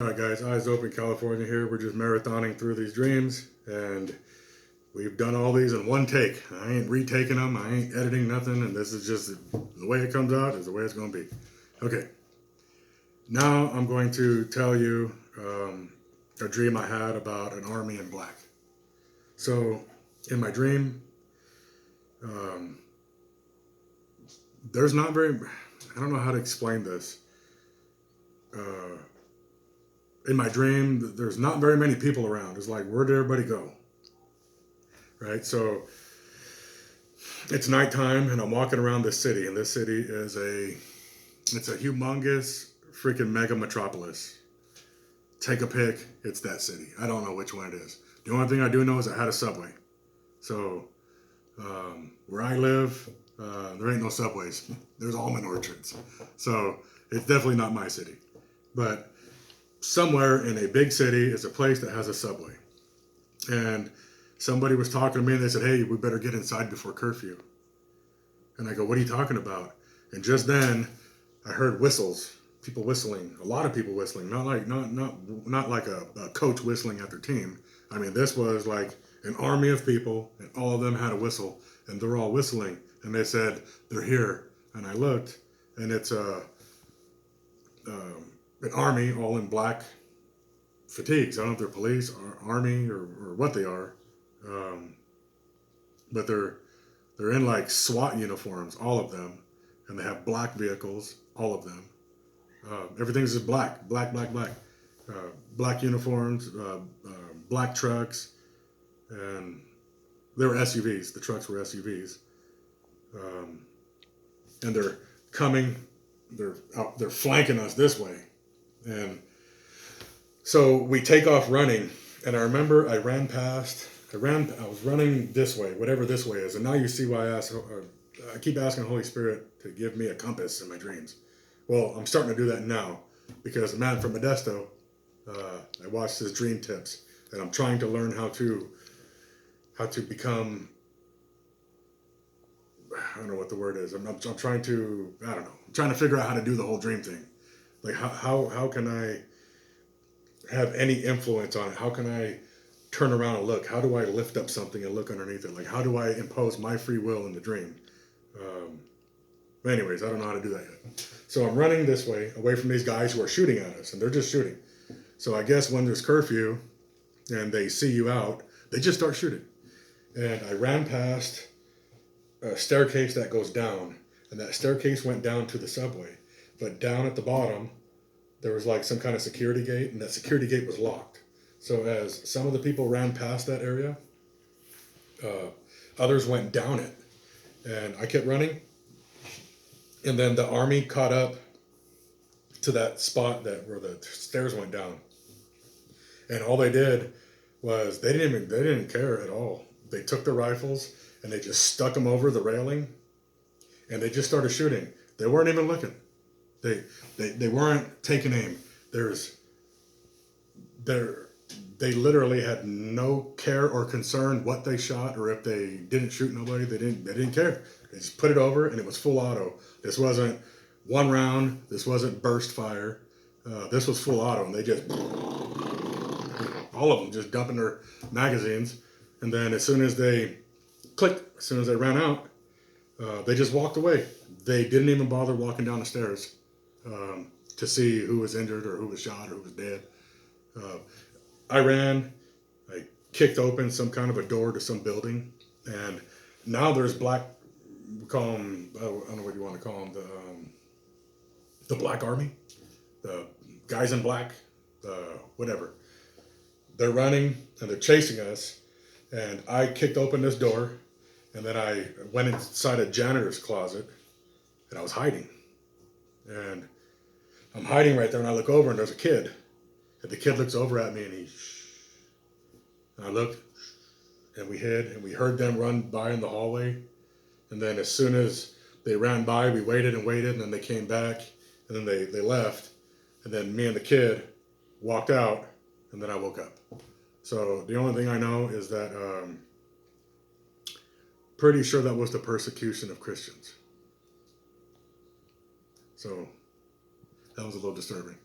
All right, guys, Eyes Open California here. We're just marathoning through these dreams, and we've done all these in one take. I ain't retaking them, I ain't editing nothing, and this is just the way it comes out is the way it's going to be. Okay, now I'm going to tell you a dream I had about an army in black. So, in my dream, um, there's not very, I don't know how to explain this. Uh, in my dream, there's not very many people around. It's like, where did everybody go? Right? So it's nighttime and I'm walking around this city, and this city is it's a humongous freaking mega metropolis. Take a pick, it's that city. I don't know which one it is. The only thing I do know is it had a subway. So where I live, there ain't no subways. There's almond orchards. So it's definitely not my city. But somewhere in a big city is a place that has a subway. And somebody was talking to me and they said, hey, we better get inside before curfew. And I go, what are you talking about? And just then I heard whistles, people whistling, a lot of people whistling, not like a coach whistling at their team. I mean, this was like an army of people, and all of them had a whistle, and they're all whistling. And they said, they're here. And I looked, and it's an army all in black fatigues. I don't know if they're police or army or what they are. But they're in like SWAT uniforms, all of them, and they have black vehicles, all of them. Everything's just black. Black uniforms, black trucks, and they were SUVs. The trucks were SUVs, and they're coming. They're flanking us this way, and so we take off running. And I remember I was running this way, whatever this way is. And now you see why I keep asking the Holy Spirit to give me a compass in my dreams. Well, I'm starting to do that now because the man from Modesto, I watched his dream tips, and I'm trying to learn how to become, I don't know what the word is. I'm trying to, I don't know. I'm trying to figure out how to do the whole dream thing. Like how can I have any influence on it? How can I turn around and look? How do I lift up something and look underneath it? Like, how do I impose my free will in the dream? But anyways, I don't know how to do that yet. So I'm running this way, away from these guys who are shooting at us, and they're just shooting. So I guess when there's curfew and they see you out, they just start shooting. And I ran past a staircase that goes down, and that staircase went down to the subway. But down at the bottom, there was like some kind of security gate, and that security gate was locked. So as some of the people ran past that area, others went down it. And I kept running. And then the army caught up to that spot where the stairs went down. And all they did was they didn't care at all. They took their rifles and they just stuck them over the railing, and they just started shooting. They weren't even looking. They weren't taking aim. They literally had no care or concern what they shot, or if they didn't shoot nobody, they didn't care. They just put it over, and it was full auto. This wasn't one round. This wasn't burst fire. This was full auto, and they just, all of them just dumping their magazines. And then as soon as they clicked, as soon as they ran out, they just walked away. They didn't even bother walking down the stairs to see who was injured or who was shot or who was dead. I ran, I kicked open some kind of a door to some building, and now there's black, we call them, I don't know what you want to call them, the black army, the guys in black, whatever. They're running and they're chasing us, and I kicked open this door, and then I went inside a janitor's closet, and I was hiding. And I'm hiding right there, and I look over, and there's a kid. And the kid looks over at me, and I looked, and we hid, and we heard them run by in the hallway. And then as soon as they ran by, we waited and waited, and then they came back, and then they left. And then me and the kid walked out, and then I woke up. So the only thing I know is that pretty sure that was the persecution of Christians. So that was a little disturbing.